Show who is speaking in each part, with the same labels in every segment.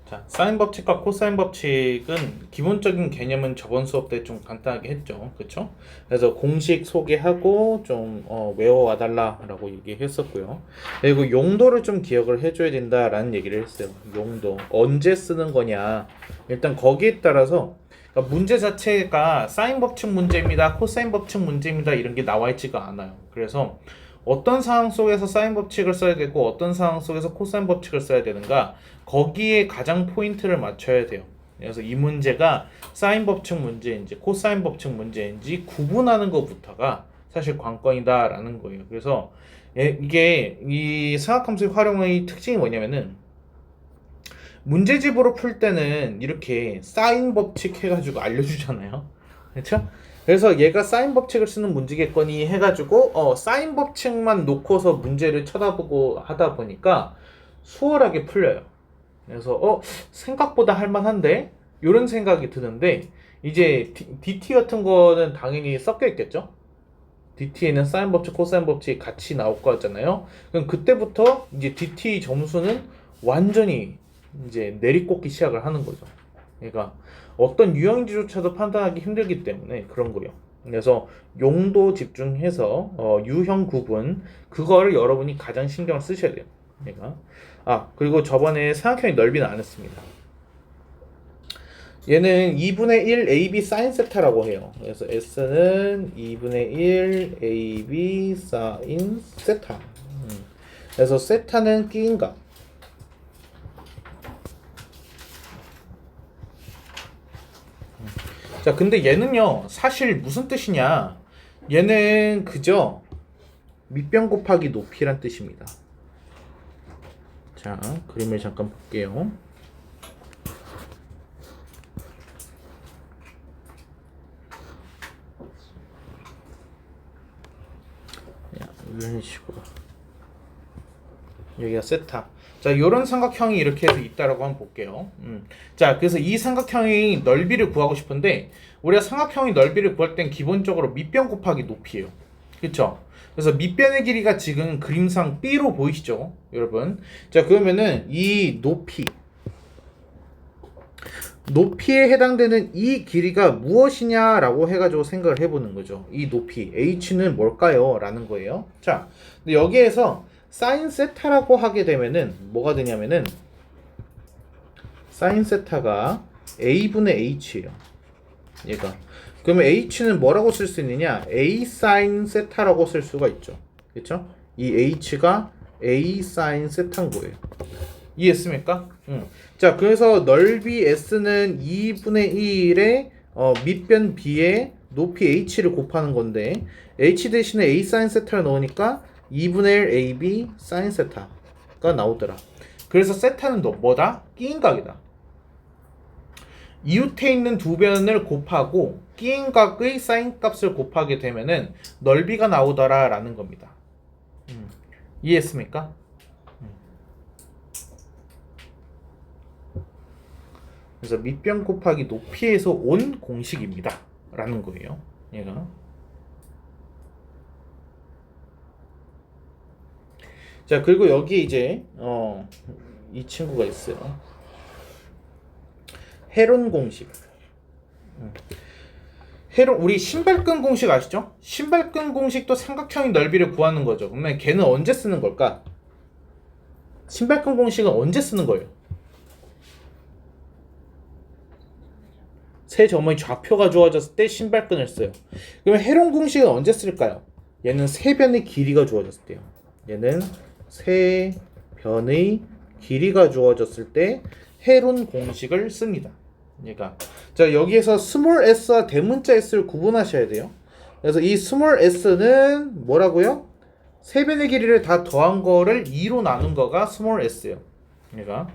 Speaker 1: 자, 사인 법칙과 코사인 법칙은 기본적인 개념은 저번 수업 때 좀 간단하게 했죠. 그쵸? 그래서 공식 소개하고 좀 외워와 달라라고 얘기했었고요. 그리고 용도를 좀 기억을 해줘야 된다라는 얘기를 했어요. 용도. 언제 쓰는 거냐. 일단 거기에 따라서 그러니까 문제 자체가 사인 법칙 문제입니다. 코사인 법칙 문제입니다. 이런 게 나와 있지가 않아요. 그래서 어떤 상황 속에서 사인 법칙을 써야 되고 어떤 상황 속에서 코사인 법칙을 써야 되는가 거기에 가장 포인트를 맞춰야 돼요. 그래서 이 문제가 사인 법칙 문제인지 코사인 법칙 문제인지 구분하는 것부터가 사실 관건이다라는 거예요. 그래서 이게 이 사각함수의 활용의 특징이 뭐냐면은 문제집으로 풀 때는 이렇게 사인 법칙 해가지고 알려주잖아요. 그렇죠? 그래서 얘가 사인 법칙을 쓰는 문제겠거니 해가지고 사인 법칙만 놓고서 문제를 쳐다보고 하다 보니까 수월하게 풀려요. 그래서 생각보다 할만한데 이런 생각이 드는데 이제 DT 같은 거는 당연히 섞여 있겠죠. DT에는 사인 법칙, 코사인 법칙 같이 나올 거잖아요. 그럼 그때부터 이제 DT 점수는 완전히 이제 내리꽂기 시작을 하는 거죠. 그러니까 어떤 유형인지조차도 판단하기 힘들기 때문에 그런 거예요. 그래서 용도 집중해서 유형 구분 그거를 여러분이 가장 신경을 쓰셔야 돼요. 그러니까 그리고 저번에 삼각형의 넓이는 안 했습니다. 얘는 2분의 1 AB 사인 세타라고 해요. 그래서 S는 2분의 1 AB 사인 세타. 그래서 세타는 끼인값. 자, 근데 얘는요, 사실 무슨 뜻이냐? 얘는 그저 밑변 곱하기 높이란 뜻입니다. 자, 그림을 잠깐 볼게요. 이런 식으로. 여기가 세타. 자, 이런 삼각형이 이렇게 해서 있다라고 한번 볼게요. 자, 그래서 이 삼각형의 넓이를 구하고 싶은데 우리가 삼각형의 넓이를 구할 땐 기본적으로 밑변 곱하기 높이에요. 그쵸? 그래서 밑변의 길이가 지금 그림상 B로 보이시죠? 여러분. 자, 그러면은 이 높이에 해당되는 이 길이가 무엇이냐라고 해가지고 생각을 해보는 거죠. 이 높이 H는 뭘까요? 라는 거예요. 자, 근데 여기에서 사인 세타라고 하게 되면은 뭐가 되냐면은 사인 세타가 A분의 H예요. 얘가. 그러면 H는 뭐라고 쓸 수 있느냐? A 사인 세타라고 쓸 수가 있죠. 그렇죠? 이 H가 A 사인 세타인 거예요. 이해했습니까? 자, 그래서 넓이 S는 2분의 1의 밑변 B에 높이 H를 곱하는 건데 H 대신에 A 사인 세타를 넣으니까 2분의 1 AB 사인 세타가 나오더라. 그래서 세타는 뭐다? 끼인각이다. 이웃에 있는 두 변을 곱하고 끼인각의 사인 값을 곱하게 되면은 넓이가 나오더라 라는 겁니다. 이해했습니까? 그래서 밑변 곱하기 높이에서 온 공식입니다 라는 거예요. 얘가. 자, 그리고 여기 이제 이 친구가 있어요. 헤론 공식. 우리 신발끈 공식 아시죠? 신발끈 공식도 삼각형의 넓이를 구하는 거죠. 그러면 걔는 언제 쓰는 걸까? 신발끈 공식은 언제 쓰는 거예요? 세 점의 좌표가 주어졌을 때 신발끈을 써요. 그러면 헤론 공식은 언제 쓸까요? 얘는 세 변의 길이가 주어졌을 때요. 얘는 세 변의 길이가 주어졌을 때 헤론 공식을 씁니다. 그러니까 자, 여기에서 스몰 s와 대문자 s를 구분하셔야 돼요. 그래서 이 스몰 s는 뭐라고요? 세 변의 길이를 다 더한 거를 2로 나눈 거가 스몰 s예요. 그러니까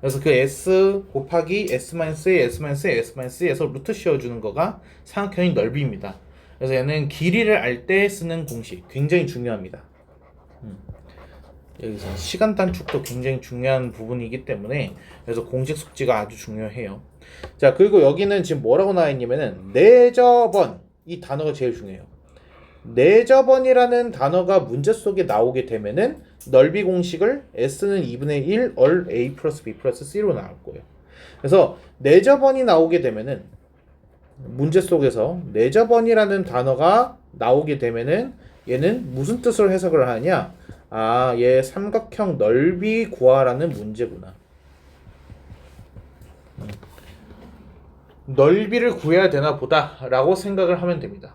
Speaker 1: 그래서 그 s 곱하기 s-a, s-a, s-a에서 루트 씌워주는 거가 삼각형의 넓이입니다. 그래서 얘는 길이를 알 때 쓰는 공식 굉장히 중요합니다. 여기서 시간 단축도 굉장히 중요한 부분이기 때문에 그래서 공식 숙지가 아주 중요해요. 자, 그리고 여기는 지금 뭐라고 나와 있냐면은 내저번 이 단어가 제일 중요해요. 내저번이라는 단어가 문제 속에 나오게 되면은 넓이 공식을 S는 2분의 1 얼 A 플러스 B 플러스 C로 나올 거예요. 그래서 내저번이 나오게 되면은 문제 속에서 내저번이라는 단어가 나오게 되면은 얘는 무슨 뜻으로 해석을 하냐? 아, 얘 삼각형 넓이 구하라는 문제구나. 넓이를 구해야 되나 보다 라고 생각을 하면 됩니다.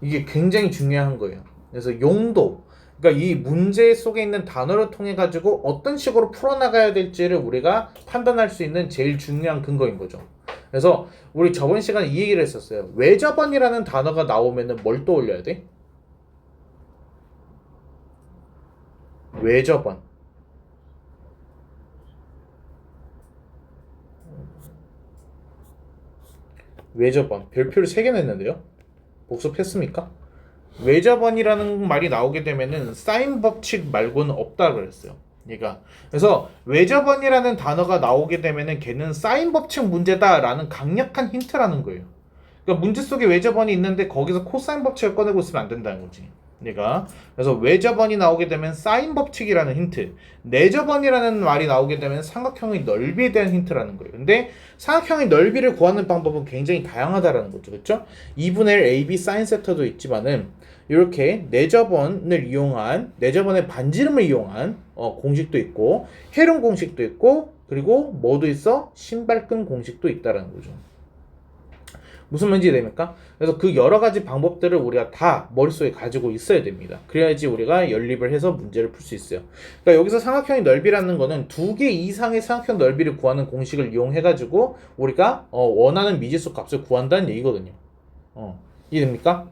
Speaker 1: 이게 굉장히 중요한 거예요. 그래서 용도, 그러니까 이 문제 속에 있는 단어를 통해 가지고 어떤 식으로 풀어나가야 될지를 우리가 판단할 수 있는 제일 중요한 근거인 거죠. 그래서 우리 저번 시간에 이 얘기를 했었어요. 외접원이라는 단어가 나오면은 뭘 떠올려야 돼? 외접원. 외접원. 별표를 3개 냈는데요. 복습했습니까? 외접원이라는 말이 나오게 되면은 사인 법칙 말고는 없다 그랬어요. 얘가. 그래서 외접원이라는 단어가 나오게 되면은 걔는 사인 법칙 문제다라는 강력한 힌트라는 거예요. 그러니까 문제 속에 외접원이 있는데 거기서 코사인 법칙을 꺼내고 있으면 안 된다는 거지. 얘가. 그래서 외접원이 나오게 되면 사인 법칙이라는 힌트, 내접원이라는 말이 나오게 되면 삼각형의 넓이에 대한 힌트라는 거예요. 근데 삼각형의 넓이를 구하는 방법은 굉장히 다양하다라는 거죠. 그렇죠? 2분의 1 AB 사인 세타도 있지만은 이렇게 내접원을 이용한, 내접원의 반지름을 이용한 공식도 있고, 헤름 공식도 있고, 그리고 뭐도 있어? 신발끈 공식도 있다라는 거죠. 무슨 말인지 됩니까? 그래서 그 여러 가지 방법들을 우리가 다 머릿속에 가지고 있어야 됩니다. 그래야지 우리가 연립을 해서 문제를 풀 수 있어요. 그러니까 여기서 삼각형의 넓이라는 거는 2개 이상의 삼각형 넓이를 구하는 공식을 이용해가지고 우리가 원하는 미지수 값을 구한다는 얘기거든요. 이해됩니까?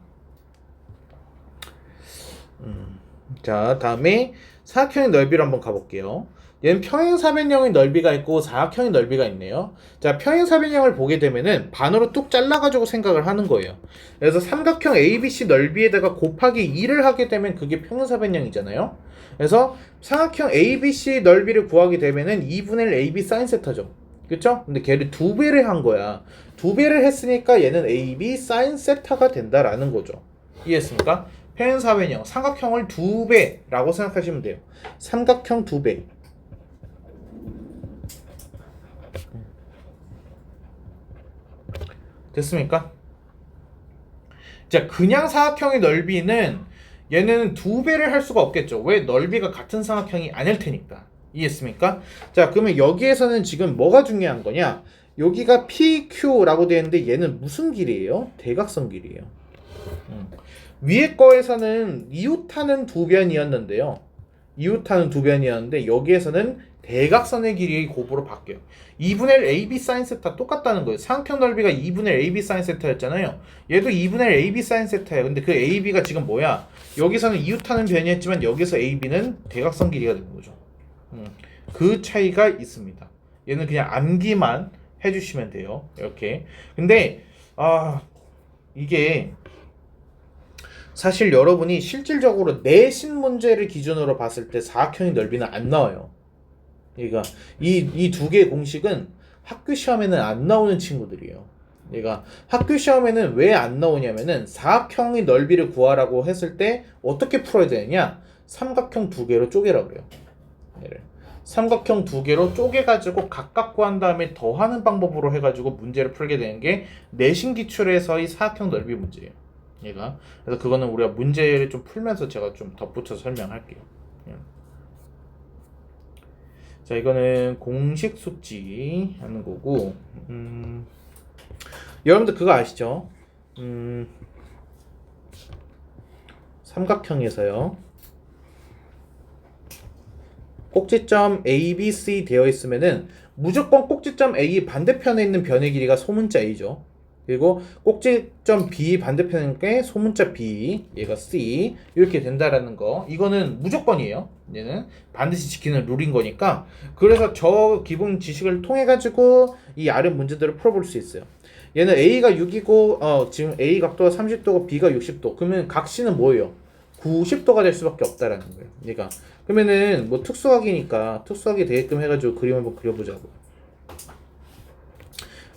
Speaker 1: 자, 다음에 사각형의 넓이로 한번 가볼게요. 얘는 평행사변형의 넓이가 있고 사각형의 넓이가 있네요. 자, 평행사변형을 보게 되면은 반으로 뚝 잘라가지고 생각을 하는 거예요. 그래서 삼각형 ABC 넓이에다가 곱하기 2를 하게 되면 그게 평행사변형이잖아요. 그래서 삼각형 ABC 넓이를 구하게 되면은 2분의 1 AB 사인 세타죠. 그쵸? 근데 걔를 2배를 한 거야. 2배를 했으니까 얘는 AB 사인 세타가 된다라는 거죠. 이해했습니까? 평행사변형, 삼각형을 2배라고 생각하시면 돼요. 삼각형 2배. 됐습니까? 자, 그냥 사각형의 넓이는 얘는 2배를 할 수가 없겠죠. 왜? 넓이가 같은 삼각형이 아닐 테니까. 이해했습니까? 자, 그러면 여기에서는 지금 뭐가 중요한 거냐? 여기가 PQ라고 되어 있는데 얘는 무슨 길이에요? 대각선 길이에요. 위에 거에서는 이웃하는 두 변이었는데요. 이웃하는 두 변이었는데 여기에서는 대각선의 길이의 곱으로 바뀌어요. 2분의 1 AB 사인 세타 똑같다는 거예요. 삼각형 넓이가 2분의 1 AB 사인 세타였잖아요. 얘도 2분의 1 AB 사인 세타예요. 근데 그 AB가 지금 뭐야? 여기서는 이웃하는 변이했지만 여기서 AB는 대각선 길이가 되는 거죠. 그 차이가 있습니다. 얘는 그냥 암기만 해주시면 돼요. 이렇게. 근데 이게 사실 여러분이 실질적으로 내신 문제를 기준으로 봤을 때 사각형의 넓이는 안 나와요. 그러니까 이 두 개의 공식은 학교 시험에는 안 나오는 친구들이에요. 그러니까 학교 시험에는 왜 안 나오냐면은 사각형의 넓이를 구하라고 했을 때 어떻게 풀어야 되느냐? 삼각형 두 개로 쪼개라고 그래요. 삼각형 두 개로 쪼개가지고 각각 구한 다음에 더하는 방법으로 해가지고 문제를 풀게 되는 게 내신 기출에서의 사각형 넓이 문제예요. 얘가. 그래서 그거는 우리가 문제를 좀 풀면서 제가 좀 덧붙여서 설명할게요. 자, 이거는 공식 숙지 하는 거고, 여러분들 그거 아시죠? 삼각형에서요. 꼭지점 A, B, C 되어 있으면은 무조건 꼭지점 A 반대편에 있는 변의 길이가 소문자 A죠. 그리고 꼭지점 B 반대편에 게 소문자 B, 얘가 C 이렇게 된다라는 거. 이거는 무조건이에요. 얘는 반드시 지키는 룰인 거니까. 그래서 저 기본 지식을 통해 가지고 이 아래 문제들을 풀어볼 수 있어요. 얘는 A가 6이고 지금 A 각도가 30도고 B가 60도. 그러면 각 C는 뭐예요? 90도가 될 수밖에 없다라는 거예요. 얘가. 그러면은 뭐 특수각이니까 특수각이 되게끔 해가지고 그림 한번 그려보자고.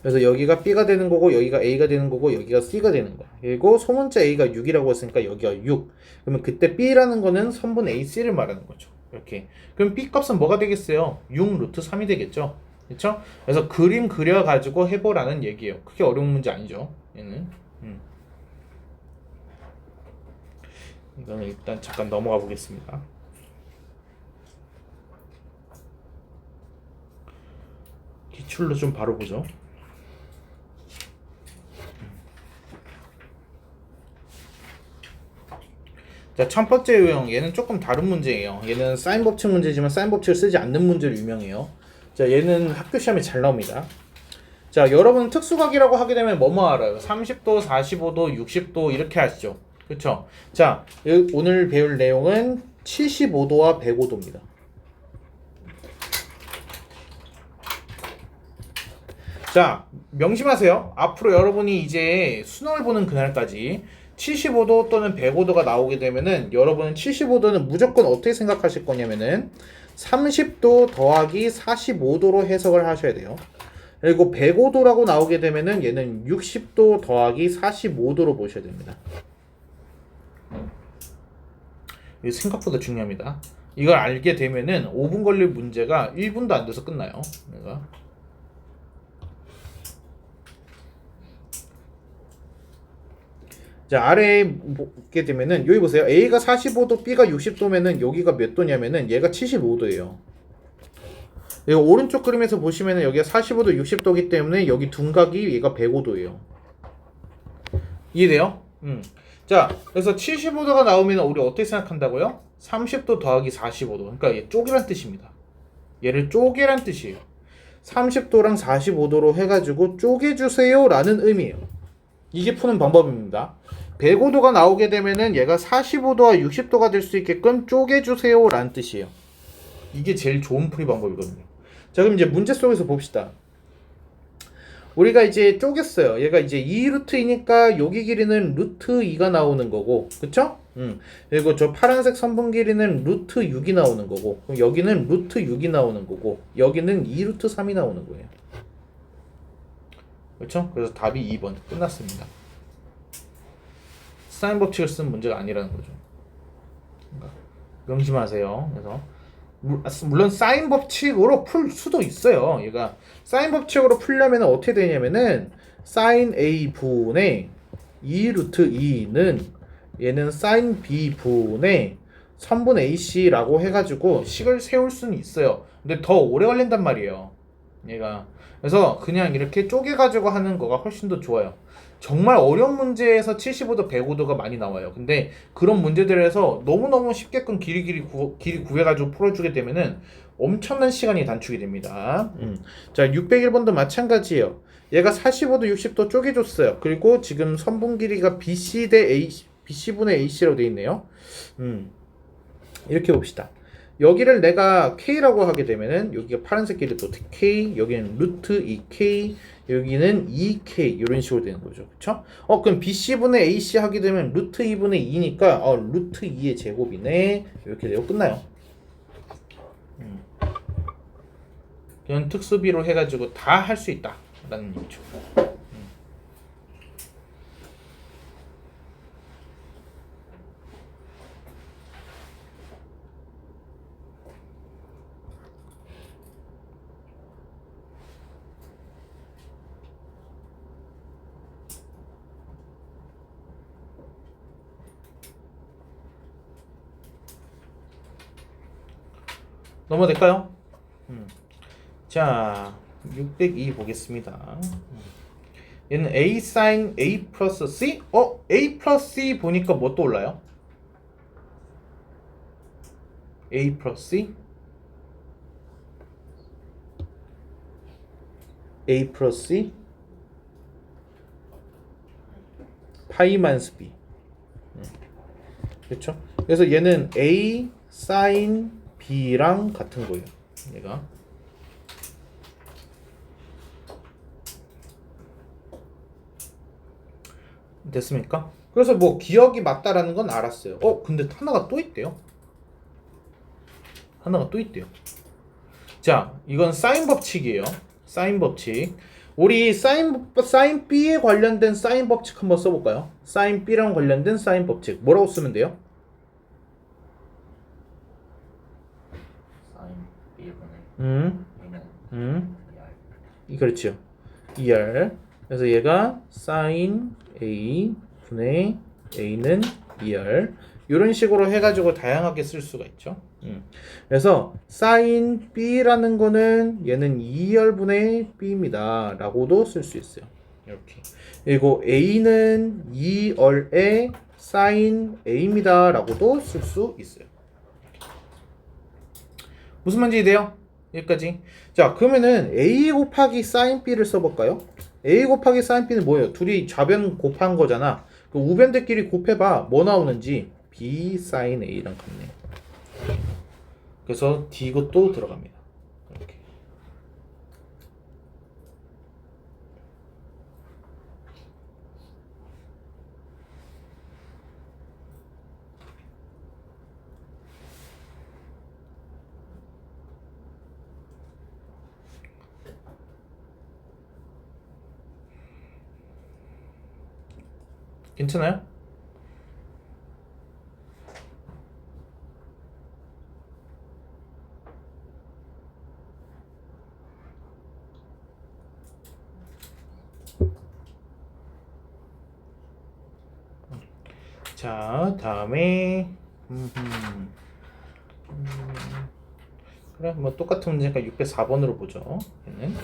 Speaker 1: 그래서 여기가 B가 되는 거고 여기가 A가 되는 거고 여기가 C가 되는 거야. 그리고 소문자 A가 6이라고 했으니까 여기가 6. 그러면 그때 B라는 거는 선분 AC를 말하는 거죠. 이렇게. 그럼 B 값은 뭐가 되겠어요? 6 루트 3이 되겠죠. 그렇죠? 그래서 그림 그려가지고 해보라는 얘기예요. 크게 어려운 문제 아니죠. 얘는. 이거는 일단 잠깐 넘어가 보겠습니다. 기출로 좀 바로 보죠. 자, 첫 번째 유형. 얘는 조금 다른 문제예요. 얘는 사인 법칙 문제지만 사인 법칙을 쓰지 않는 문제로 유명해요. 자, 얘는 학교 시험에 잘 나옵니다. 자, 여러분 특수각이라고 하게 되면 뭐뭐 알아요? 30도, 45도, 60도 이렇게 하시죠. 그쵸? 자, 오늘 배울 내용은 75도와 105도입니다. 자, 명심하세요. 앞으로 여러분이 이제 수능을 보는 그날까지 75도 또는 105도가 나오게 되면은 여러분은 75도는 무조건 어떻게 생각하실 거냐면은 30도 더하기 45도로 해석을 하셔야 돼요. 그리고 105도라고 나오게 되면은 얘는 60도 더하기 45도로 보셔야 됩니다. 이게 생각보다 중요합니다. 이걸 알게 되면은 5분 걸릴 문제가 1분도 안 돼서 끝나요. 내가. 자, 아래에 보게 되면은 여기 보세요. A가 45도, B가 60도면은 여기가 몇 도냐면은 얘가 75도예요. 여기 오른쪽 그림에서 보시면은 여기가 45도, 60도기 때문에 여기 둔각이 얘가 105도예요. 이해돼요? 자, 그래서 75도가 나오면 우리 어떻게 생각한다고요? 30도 더하기 45도. 그러니까 얘 쪼개란 뜻입니다. 얘를 쪼개란 뜻이에요. 30도랑 45도로 해가지고 쪼개주세요 라는 의미예요. 이게 푸는 방법입니다. 105도가 나오게 되면은 얘가 45도와 60도가 될 수 있게끔 쪼개주세요 라는 뜻이에요. 이게 제일 좋은 풀이 방법이거든요. 자, 그럼 이제 문제 속에서 봅시다. 우리가 이제 쪼갰어요. 얘가 이제 2루트이니까 여기 길이는 루트 2가 나오는 거고, 그쵸? 그리고 저 파란색 선분 길이는 루트 6이 나오는 거고, 그럼 여기는 루트 6이 나오는 거고, 여기는 2루트 3이 나오는 거예요. 그렇죠? 그래서 답이 2번 끝났습니다. 사인 법칙을 쓴 문제가 아니라는 거죠. 명심하세요. 그래서 물론 사인 법칙으로 풀 수도 있어요. 얘가 사인 법칙으로 풀려면 어떻게 되냐면은 사인 A 분의 2루트 2는 얘는 사인 B 분의 선분 AC라고 해가지고 식을 세울 수는 있어요. 근데 더 오래 걸린단 말이에요. 얘가 그래서 그냥 이렇게 쪼개가지고 하는 거가 훨씬 더 좋아요. 정말 어려운 문제에서 75도, 105도가 많이 나와요. 근데 그런 문제들에서 너무너무 쉽게끔 길이 구해가지고 풀어주게 되면은 엄청난 시간이 단축이 됩니다. 자, 601번도 마찬가지예요. 얘가 45도, 60도 쪼개줬어요. 그리고 지금 선분 길이가 BC 대 A, BC분의 AC라고 되어 있네요. 이렇게 봅시다. 여기를 내가 K라고 하게 되면은 여기가 파란색 길이 또 K, 여기는 루트 2K, 여기는 2K 이런 식으로 되는 거죠. 그쵸? 그럼 BC분의 AC 하게 되면 루트 2분의 2니까 루트 2의 제곱이네. 이렇게 되고 끝나요. 그냥 특수비로 해가지고 다 할 수 있다 라는 얘기죠. 넘어갈까요? 자, 602 보겠습니다. 얘는 A sin A 플러스 C? A 플러스 C 보니까 뭐 떠올라요? A 플러스 C? A 플러스 C? 파이 만스 B. 그렇죠? 그래서 얘는 A sin B랑 같은 거예요. 얘가. 됐습니까? 그래서 뭐 기억이 맞다라는 건 알았어요. 근데 하나가 또 있대요. 하나가 또 있대요. 자, 이건 사인 법칙이에요. 사인 법칙. 우리 사인 B에 관련된 사인 법칙 한번 써볼까요? 사인 B랑 관련된 사인 법칙 뭐라고 쓰면 돼요?
Speaker 2: 사인 B분의
Speaker 1: 음,
Speaker 2: A는
Speaker 1: 그렇죠. 2R. 그래서 얘가 사인 A 분의 A는 2R. 이런 식으로 해가지고 다양하게 쓸 수가 있죠. 그래서 사인 B라는 거는 얘는 2R분의 B입니다 라고도 쓸 수 있어요. 이렇게. 그리고 A는 2R의 사인 A입니다 라고도 쓸 수 있어요. 무슨 말인지 돼요? 여기까지. 자, 그러면은 A 곱하기 사인 B를 써볼까요? A 곱하기 사인 B는 뭐예요? 둘이 좌변 곱한 거잖아. 그 우변들끼리 곱해봐. 뭐 나오는지 B 사인 A랑 같네. 그래서 D 이것도 들어갑니다. 이렇게. 괜찮아요? 자, 다음에 그래, 뭐 똑같은 문제니까 604번으로 보죠. 얘는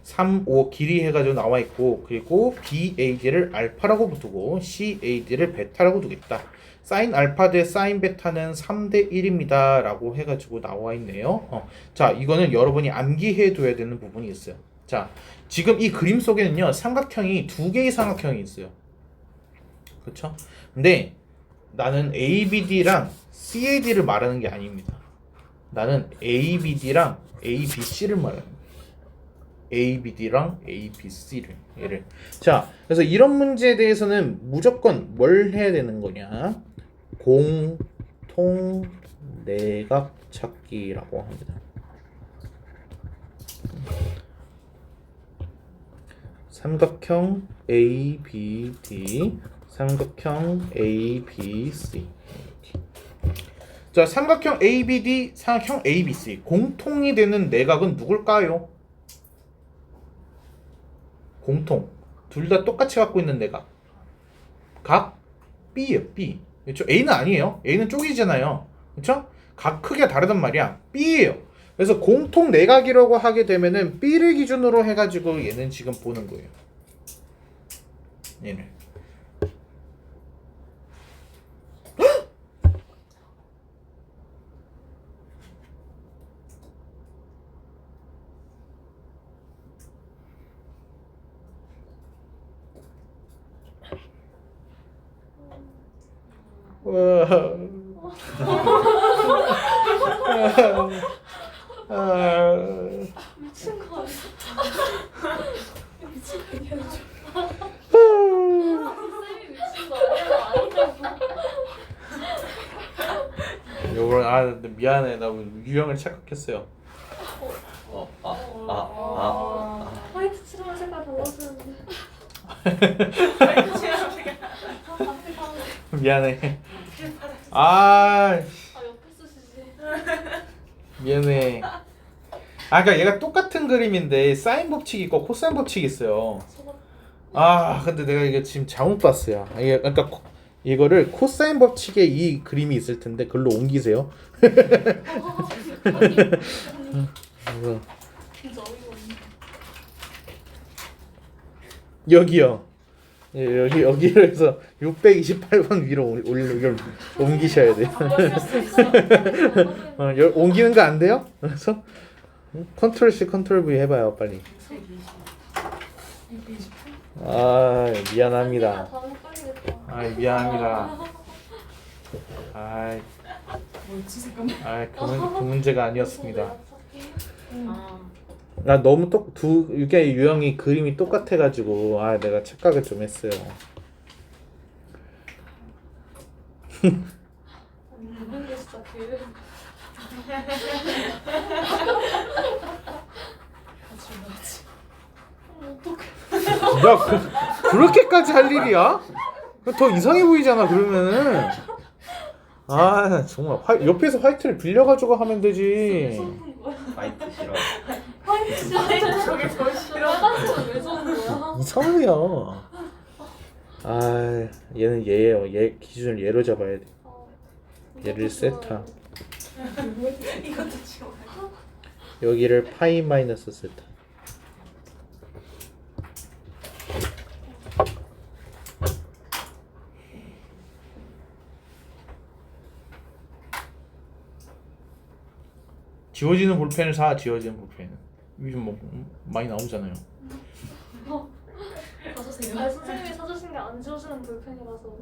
Speaker 1: 3, 5 길이 해가지고 나와 있고, 그리고 BAD를 알파라고 두고 CAD를 베타라고 두겠다. 사인 알파 대 사인 베타는 3대 1입니다 라고 해가지고 나와 있네요. 자, 이거는 여러분이 암기해 둬야 되는 부분이 있어요. 자, 지금 이 그림 속에는요 삼각형이 두 개의 삼각형이 있어요. 그렇죠? 근데 나는 ABD랑 CAD를 말하는 게 아닙니다. 나는 ABD랑 ABC를 말하는 거야. ABD랑 ABC를 얘를. 자, 그래서 이런 문제에 대해서는 무조건 뭘 해야 되는 거냐? 공통 내각 찾기라고 합니다. 삼각형 ABD, 삼각형 ABC. 자, 삼각형 ABD, 삼각형 ABC 공통이 되는 내각은 누굴까요? 공통. 둘 다 똑같이 갖고 있는 내각. 각 B예요. B. 그렇죠? A는 아니에요. A는 쪽이잖아요. 그렇죠? 각 크기가 다르단 말이야. B예요. 그래서 공통 내각이라고 하게 되면은 B를 기준으로 해가지고 얘는 지금 보는 거예요. 얘를.
Speaker 3: 미친 거 아니야? 미친 거 아니야? 쌤이 미친 거 아니야?
Speaker 1: 요걸 미안해. 나 유형을 착각했어요.
Speaker 3: 화이트 칠하면 색깔 달라지는데.
Speaker 1: 미안해.
Speaker 3: 옆에 쓰시지.
Speaker 1: 미안해. 그러니까 얘가 똑같은 그림인데 사인 법칙이 있고 코사인 법칙이 있어요. 근데 내가 이게 지금 잘못 봤어요. 이게 그러니까 이거를 코사인 법칙에 이 그림이 있을 텐데 그걸로 옮기세요.
Speaker 3: 진짜 어이가 없네.
Speaker 1: 여기요. 여기로 해서 628번 위로 옮기셔야 돼요. 옮기는 거 안 돼요? 그래서 컨트롤 C 컨트롤 V 해봐요 빨리. 미안합니다. 미안합니다. 그 문제가 아니었습니다. 너무 이게 유형이 그림이 똑같아가지고 내가 착각을 좀 했어요.
Speaker 3: 모든 게 진짜 그. 어떡해.
Speaker 1: 그렇게까지 할 일이야? 더 이상해 보이잖아 그러면은. 아 정말 옆에서 화이트를 빌려가지고 하면 되지.
Speaker 3: 쏘는 거야?
Speaker 2: 화이트 싫어.
Speaker 3: 화이트 싫어.
Speaker 4: 저게 더 싫어.
Speaker 3: 화장실은 왜 쏘는 거야?
Speaker 1: 이상해요. 아 얘는 얘예요. 얘 기준을 얘로 잡아야 돼. 얘를 세타.
Speaker 4: 이것도 지워.
Speaker 1: 여기를 파이 마이너스 세타. 지워지는 볼펜을 사. 지워지는 볼펜은 요즘 뭐 많이 나오잖아요.
Speaker 4: 가서세요.
Speaker 3: 아 선생님이 사주신 게 안 지워지는 볼펜이라서.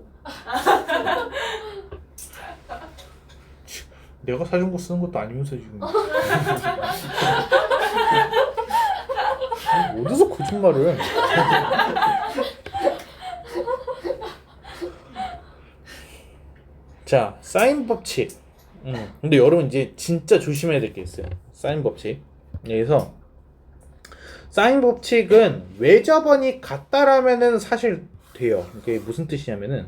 Speaker 1: 내가 사준 거 쓰는 것도 아니면서 지금. 어디서 거짓말을? 자, 사인 법칙. 근데 여러분 이제 진짜 조심해야 될 게 있어요. 사인 법칙. 여기서 사인 법칙은 외접원이 같다라면은 사실 돼요. 이게 무슨 뜻이냐면은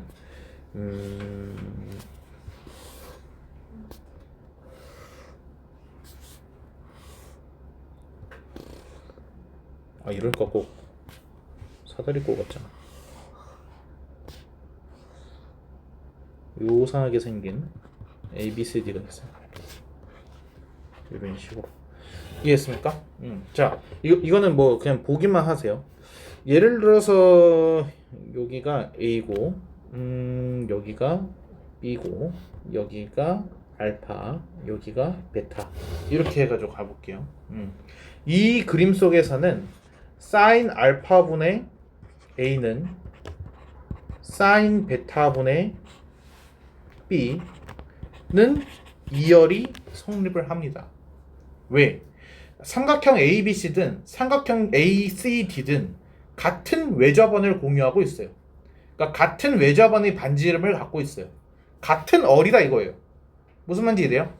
Speaker 1: 아 이러니까 꼭 사다리 꼴 같잖아. 요상하게 생긴 A, B, C, D가 있어요. 이런 식으로 이해했습니까? 자 이거는 뭐 그냥 보기만 하세요. 예를 들어서 여기가 A고 여기가 B고 여기가 알파 여기가 베타 이렇게 해가지고 가볼게요. 이 그림 속에서는 사인 알파분의 A는 사인 베타분의 B는 이열이 성립을 합니다. 왜? 삼각형 ABC든 삼각형 ACD든 같은 외접원을 공유하고 있어요. 그러니까 같은 외접원의 반지름을 갖고 있어요. 같은 얼이다 이거예요. 무슨 말인지 이해돼요?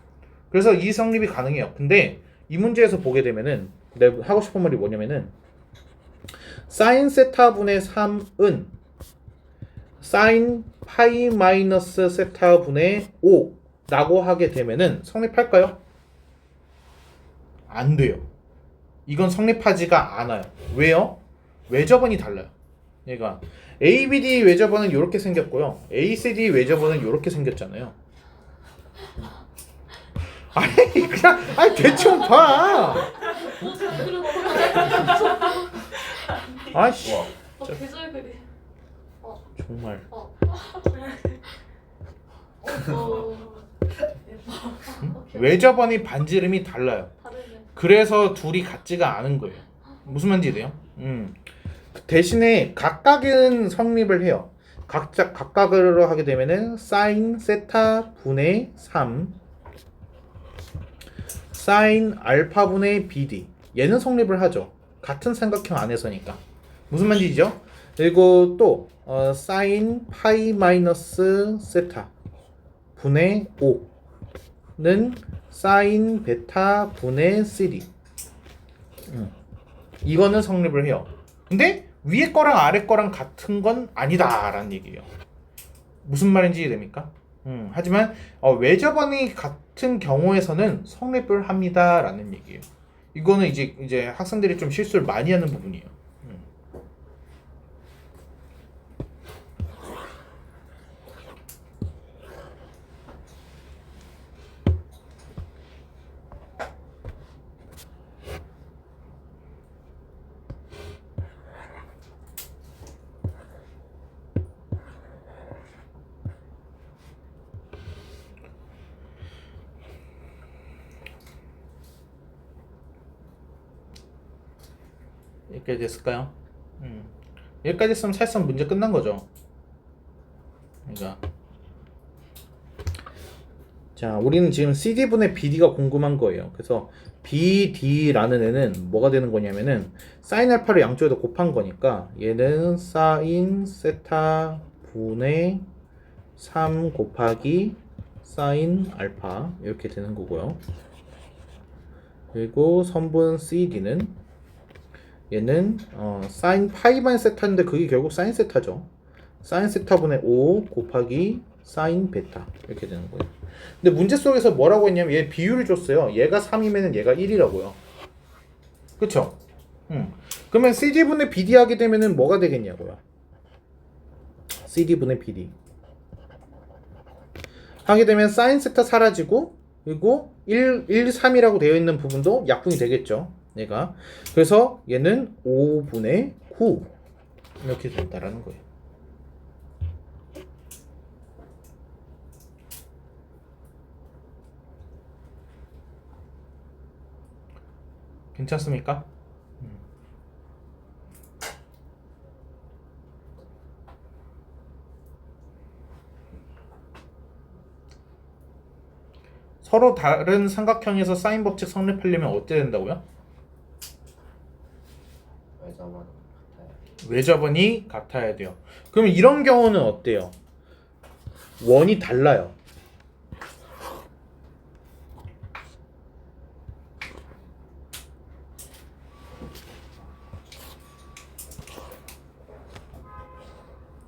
Speaker 1: 그래서 이 성립이 가능해요. 근데 이 문제에서 보게 되면은 내가 하고 싶은 말이 뭐냐면은 사인 세타분의 3은 사인 파이 마이너스 세타분의 5 라고 하게 되면은 성립할까요? 안 돼요. 이건 성립하지가 않아요. 왜요? 외접원이 달라요. 얘가 ABD 외접원은 이렇게 생겼고요. ACD 외접원은 이렇게 생겼잖아요. 아니 그냥 아니 대충 봐. 아씨
Speaker 3: 계절 그리.
Speaker 1: 정말 외접원이 반지름이 달라요.
Speaker 3: 다르네.
Speaker 1: 그래서 둘이 같지가 않은 거예요. 무슨 말인지 돼요? 대신에 각각은 성립을 해요. 각각으로 하게 되면은 사인 세타 분의 3 사인 알파 분의 BD 얘는 성립을 하죠. 같은 삼각형 안에서니까. 무슨 말인지죠? 그리고 또 사인 파이 마이너스 세타 분의 5는 사인 베타 분의 CD 이거는 성립을 해요. 근데 위에 거랑 아래 거랑 같은 건 아니다라는 얘기예요. 무슨 말인지 이해됩니까? 하지만 외접원이 같은 경우에서는 성립을 합니다라는 얘기예요. 이거는 이제 학생들이 좀 실수를 많이 하는 부분이에요. 여기까지 됐을까요? 여기까지 했으면 사실상 문제 끝난 거죠. 그러니까 자 우리는 지금 CD분의 BD가 궁금한 거예요. 그래서 BD라는 애는 뭐가 되는 거냐면은 사인 알파를 양쪽에다 곱한 거니까 얘는 사인 세타 분의 3 곱하기 사인 알파 이렇게 되는 거고요. 그리고 선분 CD는 얘는 사인 파이만 세타인데 그게 결국 사인 세타죠. 사인 세타분의 5 곱하기 사인 베타 이렇게 되는 거예요. 근데 문제 속에서 뭐라고 했냐면 얘 비율을 줬어요. 얘가 3이면 얘가 1이라고요. 그쵸? 그러면 CD분의 BD 하게 되면은 뭐가 되겠냐고요. CD분의 BD 하게 되면 사인 세타 사라지고 그리고 1, 3이라고 되어 있는 부분도 약분이 되겠죠. 얘가. 그래서 얘는 5분의 9 이렇게 된다라는 거예요. 괜찮습니까? 서로 다른 삼각형에서 사인 법칙 성립하려면 어떻게 된다고요?
Speaker 2: 외접은 같아요.
Speaker 1: 외접원이 같아야 돼요. 그러면 이런 경우는 어때요? 원이 달라요.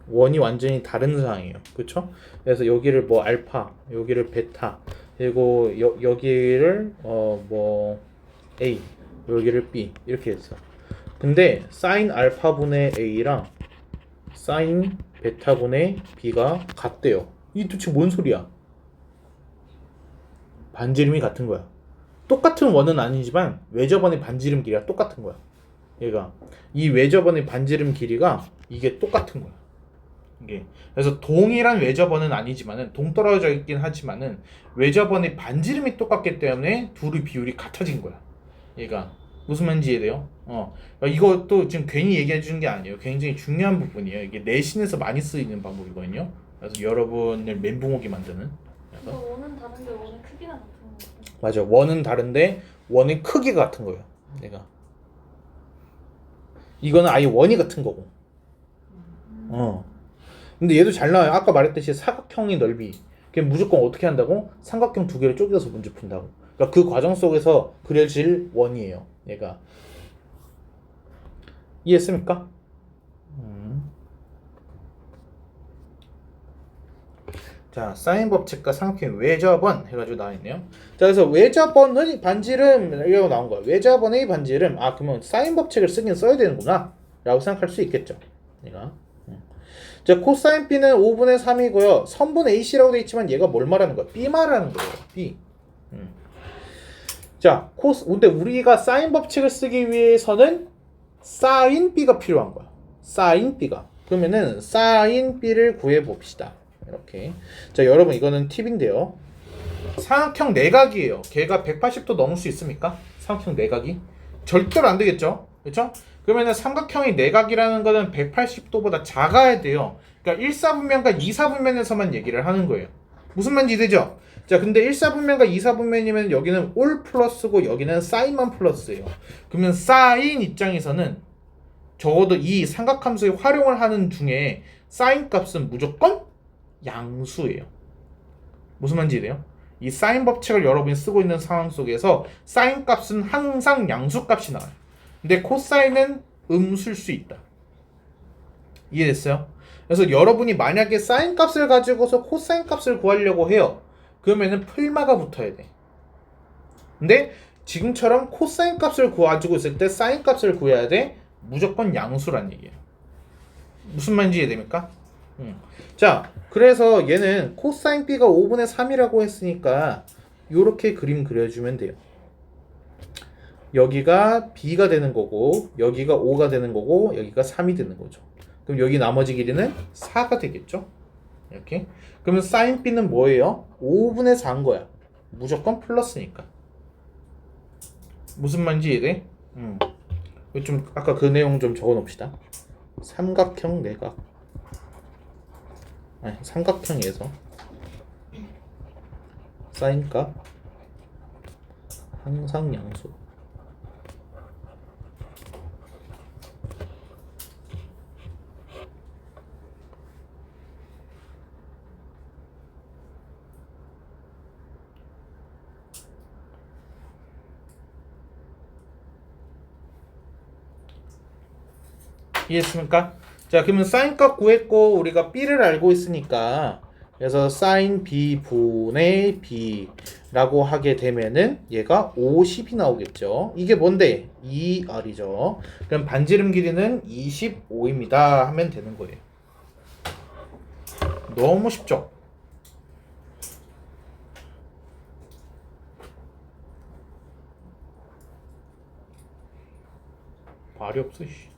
Speaker 1: 원이 완전히 다른 상황이에요. 그렇죠? 그래서 여기를 뭐 알파, 여기를 베타, 그리고 여기를 뭐 A, 여기를 B 이렇게 했어. 근데 사인 알파분의 A랑 사인 베타분의 B가 같대요. 이 도대체 뭔 소리야? 반지름이 같은 거야. 똑같은 원은 아니지만 외접원의 반지름 길이가 똑같은 거야. 얘가 이 외접원의 반지름 길이가 이게 똑같은 거야. 이게 그래서 동일한 외접원은 아니지만은 동떨어져 있긴 하지만은 외접원의 반지름이 똑같기 때문에 둘의 비율이 같아진 거야. 얘가 무슨 말인지 이해돼요? 이것도 지금 괜히 얘기해 주는 게 아니에요. 굉장히 중요한 부분이에요. 이게 내신에서 많이 쓰이는 방법이거든요. 그래서 여러분을 멘붕 오게 만드는.
Speaker 3: 이거 원은 다른데 원의 크기는 같은 거.
Speaker 1: 맞아. 원은 다른데 원의 크기가 같은 거예요. 얘가. 이거는 아예 원이 같은 거고. 근데 얘도 잘 나와요. 아까 말했듯이 사각형의 넓이. 그게 무조건 어떻게 한다고? 삼각형 두 개를 쪼개서 문제 푼다고. 그러니까 그 과정 속에서 그려질 원이에요. 얘가. 이해했습니까? 자, 사인 법칙과 삼각형 외접원 해가지고 나와있네요. 자, 그래서 외접원의 반지름 이라고 나온 거예요. 외접원의 반지름. 아, 그러면 사인 법칙을 쓰긴 써야 되는구나 라고 생각할 수 있겠죠. 얘가. 자, 코사인 B는 5분의 3이고요. 선분 AC라고 되어 있지만 얘가 뭘 말하는 거야? B 말하는 거예요. B. 자, 근데 우리가 사인 법칙을 쓰기 위해서는 사인 B가 필요한 거야. 사인 B가. 그러면은 사인 B를 구해 봅시다. 이렇게. 자, 여러분 이거는 팁인데요. 삼각형 내각이에요. 걔가 180도 넘을 수 있습니까? 삼각형 내각이? 절대로 안 되겠죠? 그렇죠? 그러면은 삼각형의 내각이라는 거는 180도보다 작아야 돼요. 그러니까 1사분면과 2사분면에서만 얘기를 하는 거예요. 무슨 말인지 되죠? 자, 근데 1사분면과 2사분면이면 여기는 올 플러스고 여기는 사인만 플러스예요. 그러면 사인 입장에서는 적어도 이 삼각함수의 활용을 하는 중에 사인 값은 무조건 양수예요. 무슨 말인지 돼요? 이 사인 법칙을 여러분이 쓰고 있는 상황 속에서 사인 값은 항상 양수 값이 나와요. 근데 코사인은 음수일 수 있다. 이해됐어요? 그래서 여러분이 만약에 사인 값을 가지고서 코사인 값을 구하려고 해요. 그러면은 풀마가 붙어야 돼. 근데 지금처럼 코사인 값을 가지고 있을 때 사인 값을 구해야 돼. 무조건 양수란 얘기예요. 무슨 말인지 이해됩니까? 자, 그래서 얘는 코사인 B가 5분의 3이라고 했으니까 요렇게 그림 그려주면 돼요. 여기가 B가 되는 거고 여기가 5가 되는 거고 여기가 3이 되는 거죠. 그럼 여기 나머지 길이는 4가 되겠죠? 이렇게. 그러면 사인 B는 뭐예요? 5분의 4인 거야. 무조건 플러스니까. 무슨 말인지 이해돼? 좀 아까 그 내용 좀 적어 놓읍시다. 삼각형 내각. 아니, 삼각형에서 사인값 항상 양수. 이해했습니까? 자, 그러면 사인값 구했고 우리가 b를 알고 있으니까 그래서 sin b 분의 b라고 하게 되면은 얘가 50이 나오겠죠. 이게 뭔데? 2r이죠. 그럼 반지름 길이는 25입니다. 하면 되는 거예요. 너무 쉽죠? 말이 없어. 씨.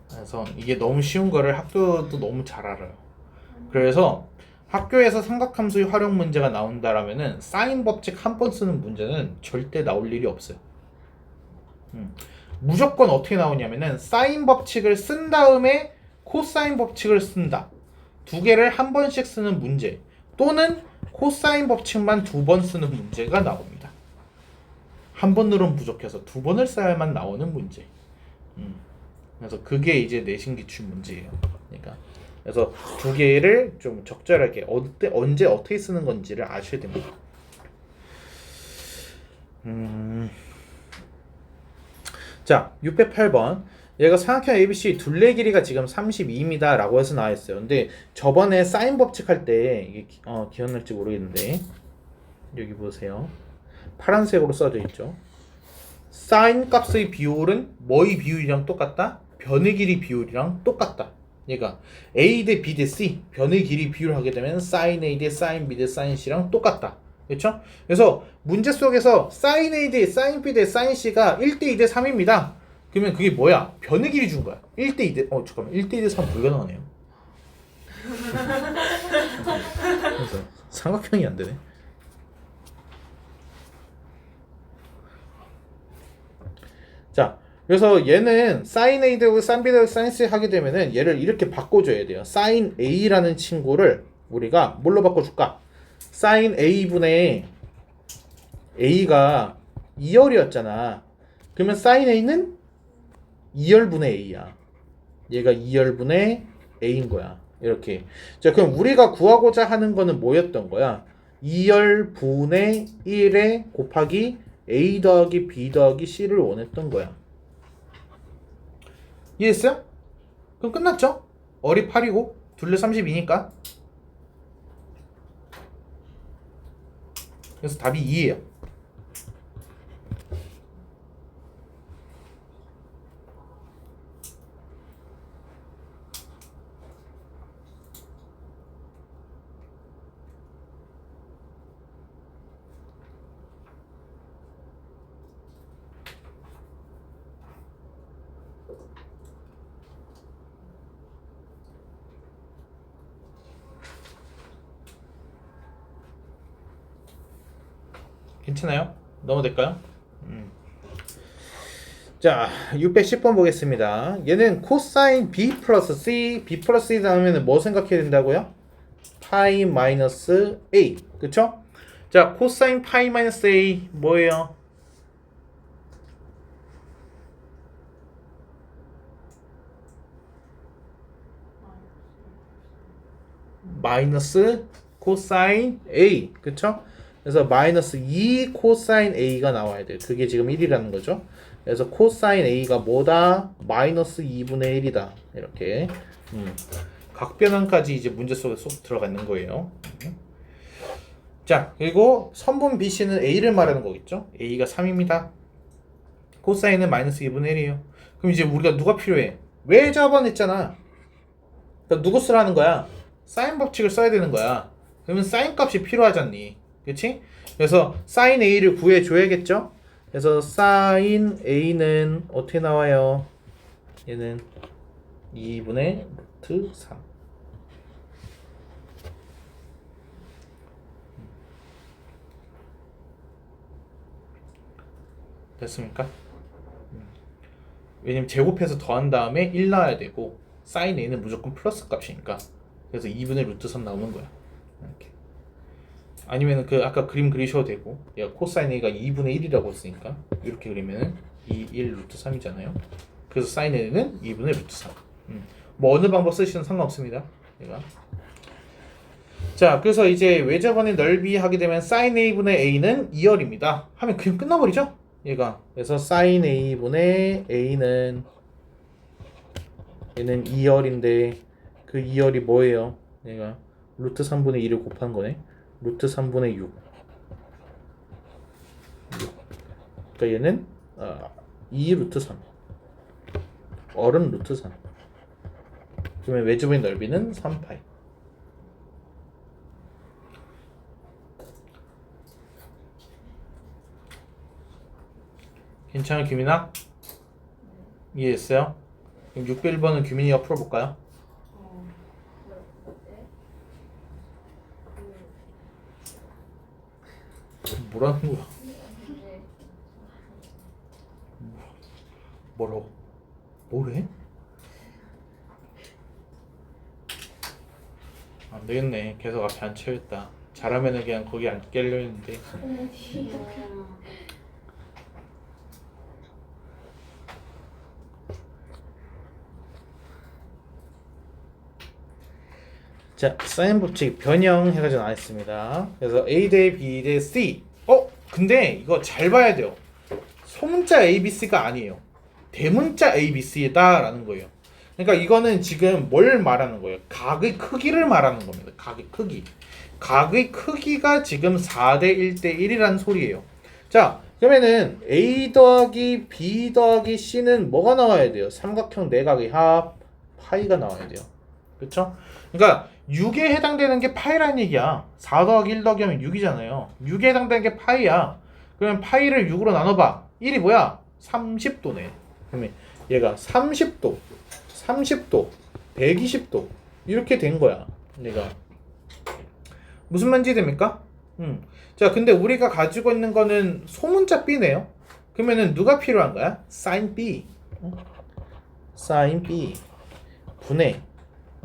Speaker 1: 그래서 이게 너무 쉬운 거를 학교도 너무 잘 알아요. 그래서 학교에서 삼각함수의 활용 문제가 나온다라면은 사인 법칙 한 번 쓰는 문제는 절대 나올 일이 없어요. 무조건 어떻게 나오냐면은 사인 법칙을 쓴 다음에 코사인 법칙을 쓴다. 두 개를 한 번씩 쓰는 문제 또는 코사인 법칙만 두 번 쓰는 문제가 나옵니다. 한 번으로는 부족해서 두 번을 써야만 나오는 문제. 그래서 그게 이제 내신 기출 문제예요. 그러니까 그래서 두 개를 좀 적절하게 언제 어떻게 쓰는 건지를 아셔야 됩니다. 자, 608번. 얘가 삼각형 ABC 둘레 길이가 지금 32입니다. 라고 해서 나와있어요. 근데 저번에 사인 법칙 할 때 이게 기억날지 모르겠는데 여기 보세요. 파란색으로 써져 있죠. 사인 값의 비율은 뭐의 비율이랑 똑같다? 변의 길이 비율이랑 똑같다. 얘가 A 대 B 대 C 변의 길이 비율 하게 되면 sin A 대 sin B 대 sin C랑 똑같다. 그렇죠? 그래서 문제 속에서 sin A 대 sin B 대 sin C가 1대 2 대 3입니다. 그러면 그게 뭐야? 변의 길이 준 거야. 1대 2 대 잠깐만. 1대 2 대 3 불가능하네요. 그래서 삼각형이 안 되네. 자, 그래서 얘는 sin A 되고 sin B 되고 sin C 하게 되면은 얘를 이렇게 바꿔줘야 돼요. sin A라는 친구를 우리가 뭘로 바꿔줄까? sin A분의 A가 2열이었잖아. 그러면 sin A는 2열분의 A야. 얘가 2열분의 A인 거야. 이렇게. 자, 그럼 우리가 구하고자 하는 거는 뭐였던 거야? 2열분의 1에 곱하기 A 더하기 B 더하기 C를 원했던 거야. 이해했어요? 그럼 끝났죠? 어리 8이고 둘레 32니까. 그래서 답이 2예요. 괜찮아요? 넘어갈까요? 자, 610번 보겠습니다. 얘는 코사인 B 플러스 C, B 플러스 C 나오면 뭐 생각해야 된다고요? 파이 마이너스 A, 그쵸? 자, 코사인 파이 마이너스 A 뭐예요? 마이너스 코사인 A, 그쵸? 그래서 마이너스 2 코사인 A가 나와야 돼요. 그게 지금 1이라는 거죠. 그래서 코사인 A가 뭐다? 마이너스 2분의 1이다. 이렇게 각변환까지 이제 문제 속에 쏙 들어가 있는 거예요. 자, 그리고 선분 BC는 A를 말하는 거겠죠. A가 3입니다. 코사인은 마이너스 2분의 1이에요. 그럼 이제 우리가 누가 필요해? 왜 잡아냈잖아. 그러니까 누구 쓰라는 거야? 사인 법칙을 써야 되는 거야. 그러면 사인 값이 필요하잖니. 그치? 그래서 sin A를 구해줘야겠죠? 그래서 sin A는 어떻게 나와요? 얘는 2분의 루트 3. 됐습니까? 왜냐면 제곱해서 더한 다음에 1 나와야 되고 sin A는 무조건 플러스 값이니까 그래서 2분의 루트 3 나오는 거야. 이렇게. 아니면 그 아까 그림 그리셔도 되고 얘가 코사인 A가 2분의 1이라고 했으니까 이렇게 그리면은 1 루트 3이잖아요. 그래서 사인 A는 2분의 루트 3. 뭐 어느 방법 쓰시든 상관없습니다. 얘가. 자, 그래서 이제 외접원의 넓이 하게 되면 사인 A분의 A는 2열입니다. 하면 그냥 끝나버리죠? 얘가. 그래서 sin a분의 a는 얘는 2열인데 그 2열이 뭐예요? 얘가 루트 3분의 2를 곱한 거네. 루트 3분의 6. 그러니까 얘는 2 루트 3. 어른 루트 3. 그러면 외주부의 넓이는 3파이. 괜찮아 규민아? 이해했어요? 그럼 601번은 규민이가 풀어볼까요? 뭐라는 거야? 뭐라고? 뭐래? 안 되겠네. 계속 앞에 안 채웠다. 잘하면은 그냥 거기 안 깨려 했는데. 자, 사인 법칙 변형해가지고 나왔습니다. 그래서 A 대 B 대 C. 근데 이거 잘 봐야 돼요. 소문자 A, B, C가 아니에요. 대문자 A, B, C다라는 거예요. 그러니까 이거는 지금 뭘 말하는 거예요? 각의 크기를 말하는 겁니다. 각의 크기. 각의 크기가 지금 4대 1대 1이라는 소리예요. 자, 그러면은 A 더하기 B 더하기 C는 뭐가 나와야 돼요? 삼각형 내각의 합 파이가 나와야 돼요. 그렇죠? 그러니까 6에 해당되는 게 파이라는 얘기야. 4 더하기 1 더하기 하면 6이잖아요. 6에 해당되는 게 파이야. 그러면 파이를 6으로 나눠봐. 1이 뭐야? 30도네. 그러면 얘가 30도, 30도, 120도 이렇게 된 거야. 얘가 무슨 말인지 됩니까? 자, 근데 우리가 가지고 있는 거는 소문자 B네요. 그러면은 누가 필요한 거야? sin B. sin B 분의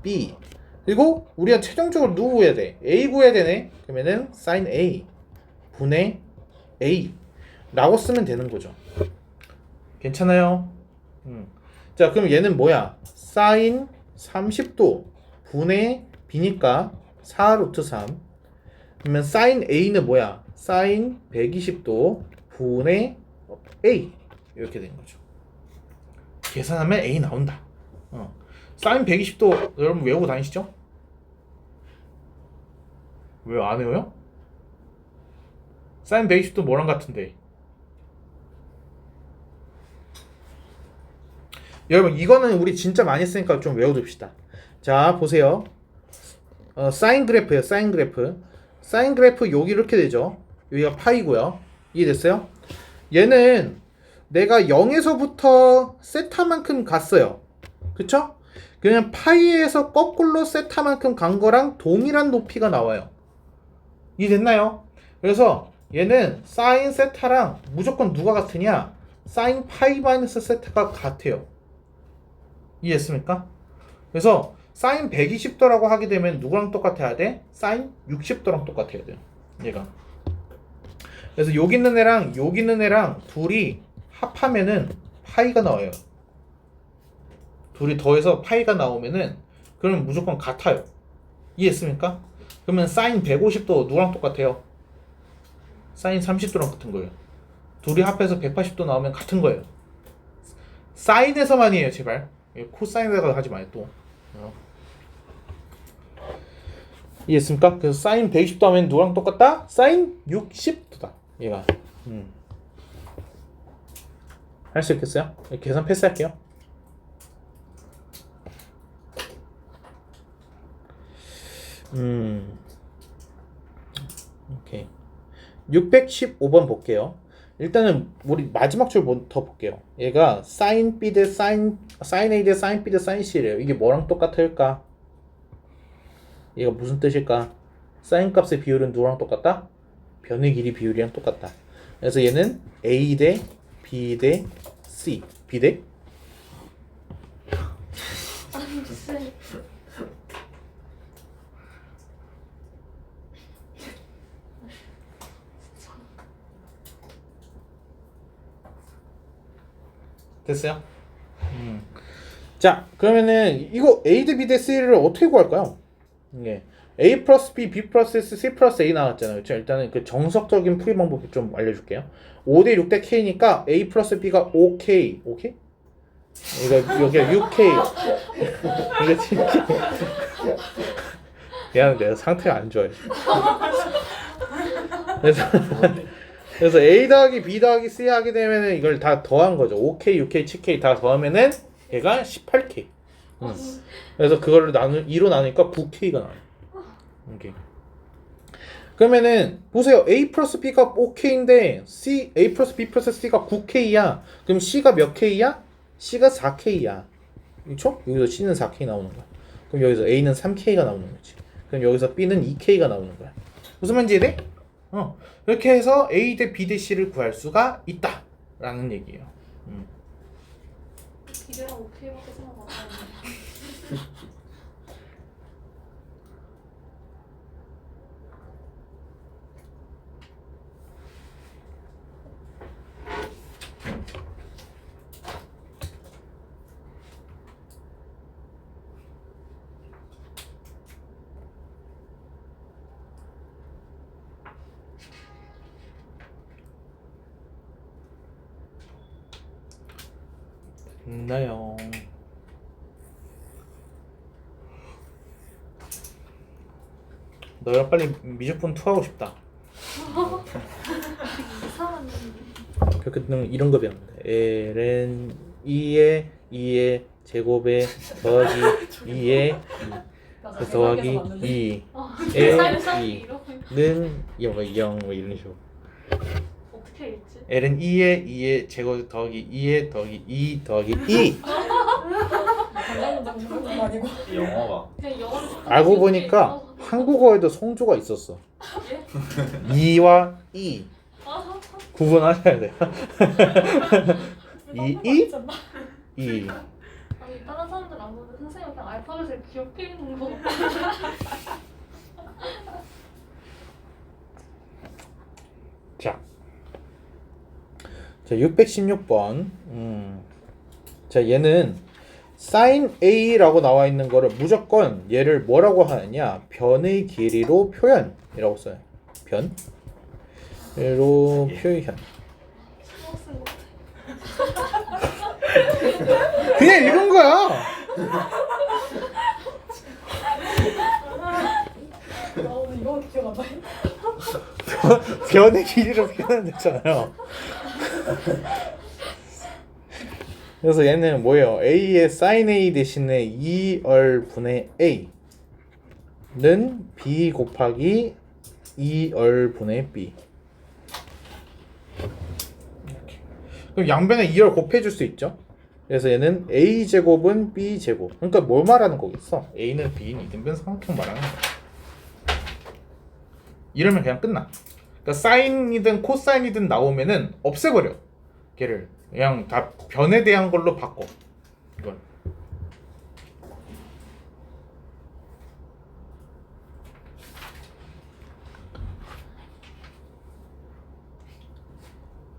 Speaker 1: B. 그리고 우리가 최종적으로 누구 구해야 돼? A 구해야 되네. 그러면은 sin A 분의 A 라고 쓰면 되는 거죠. 괜찮아요? 자, 그럼 얘는 뭐야? sin 30도 분의 B니까 4 루트 3. 그러면 sin A는 뭐야? sin 120도 분의 A 이렇게 되는 거죠. 계산하면 A 나온다. sin 120도 여러분 외우고 다니시죠? 왜 안 외워요? sin 120도 뭐랑 같은데? 여러분 이거는 우리 진짜 많이 쓰니까 좀 외워둡시다. 자, 보세요. 사인 그래프예요. 사인 그래프. 사인 그래프 여기 이렇게 되죠. 여기가 파이고요. 이해됐어요? 얘는 내가 0에서부터 세타만큼 갔어요. 그쵸? 그냥 파이에서 거꾸로 세타만큼 간 거랑 동일한 높이가 나와요. 이해됐나요? 그래서 얘는 사인 세타랑 무조건 누가 같으냐? 사인 파이 마이너스 세타가 같아요. 이해했습니까? 그래서 사인 120도라고 하게 되면 누구랑 똑같아야 돼? 사인 60도랑 똑같아야 돼요. 얘가. 그래서 여기 있는 애랑 여기 있는 애랑 둘이 합하면은 파이가 나와요. 둘이 더해서 파이가 나오면은 그러면 무조건 같아요. 이해했습니까? 그러면 사인 150도 누구랑 똑같아요? 사인 30도랑 같은 거예요. 둘이 합해서 180도 나오면 같은 거예요. 사인에서만이에요, 제발. 코사인에다가 하지 마요, 또. 이해했습니까? 그래서 사인 120도 하면 누구랑 똑같다? 사인 60도다. 얘가. 할 수 있겠어요? 계산 패스할게요. 오케이. 615번 볼게요. 일단은 우리 마지막 줄부터 볼게요. 얘가 sin B 대 sin A 대 sin B 대 sin C래요. 이게 뭐랑 똑같을까? 얘가 무슨 뜻일까? sin 값의 비율은 누구랑 똑같다? 변의 길이 비율이랑 똑같다. 그래서 얘는 A 대 B 대 C. B 대 됐어요? 자, 그러면은 이거 A 대 B 대 C를 어떻게 구할까요? 예. A 플러스 B, B 플러스 S, C 플러스 A 나왔잖아요. 그렇죠? 일단은 그 정석적인 풀이 방법 좀 알려줄게요. 5대 6대 K니까 A 플러스 B가 5K. 오케이? 이거 여기가 6K. 이거 진짜. 미안해, 내가 상태가 안 좋아요. 그래서 A 더하기 B 더하기 C 하게 되면은 이걸 다 더한 거죠. 5K, 6K, 7K 다 더하면은 얘가 18K. 그래서 그걸 2로 나누니까 9K가 나와요. 오케이. 그러면은 보세요. A 플러스 B가 5K인데 A 플러스 B 플러스 C가 9K야. 그럼 C가 몇 K야? C가 4K야. 그렇죠? 여기서 C는 4K 나오는 거야. 그럼 여기서 A는 3K가 나오는 거지. 그럼 여기서 B는 2K가 나오는 거야. 무슨 말인지 이해돼? 이렇게 해서 A 대 B 대 C를 구할 수가 있다 라는 얘기예요.
Speaker 3: 비례랑 오케이밖에 생각 안 나는데.
Speaker 1: 됐나요? 너랑 빨리 미적분 투하고 싶다.
Speaker 3: 이상한
Speaker 1: 그렇게 이런 거 배웁니다. ln 2의 제곱에 더하기 2의 더하기 2의 2는 0 뭐 이런 식으로.
Speaker 3: 어떻게 했지?
Speaker 1: ln 2의 제곱 더하기 2의 더하기 2 더하기 2.
Speaker 4: 아니고.
Speaker 2: 영어가
Speaker 3: 그냥 영어를
Speaker 1: 알고 보니까 한국어에도 성조가 있었어. 2와 2 구분하셔야 돼요. 2 2
Speaker 3: 아니 다른 사람들 안 보는데 선생님 그냥 알파벳을 기억해 있는 거.
Speaker 1: 자, 616번. 자, 얘는 sin A라고 나와 있는 거를 무조건 얘를 뭐라고 하느냐? 변의 길이로 표현이라고 써요. 변으로 표현.
Speaker 3: 초등학생 같아.
Speaker 1: 그냥 읽은 거야.
Speaker 4: 나 오늘 이거 기억 안 나요?
Speaker 1: 변의 길이로 표현됐잖아요. 그래서 얘는 뭐예요? A의 sin A 대신에 2얼분의 A는 B 곱하기 2얼분의 B. 이렇게. 그럼 양변에 2열 곱해줄 수 있죠? 그래서 얘는 A 제곱은 B 제곱. 그러니까 뭘 말하는 거겠어? A는 B는 이등변 삼각형 말하는 거야. 이러면 그냥 끝나. 그러니까 사인이든 코사인이든 나오면은 없애버려. 걔를 그냥 다 변에 대한 걸로 바꿔. 이걸.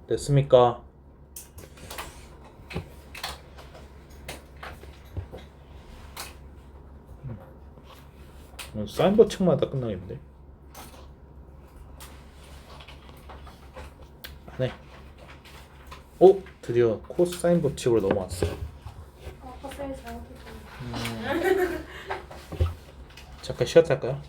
Speaker 1: 됐습니까? 사인 버측마다 끝나겠는데. 안 해. 오! 드디어 코사인 법칙으로 넘어왔어.
Speaker 3: 아까 쌤이 잘못했어.
Speaker 1: 잠깐 쉬었다 할까요?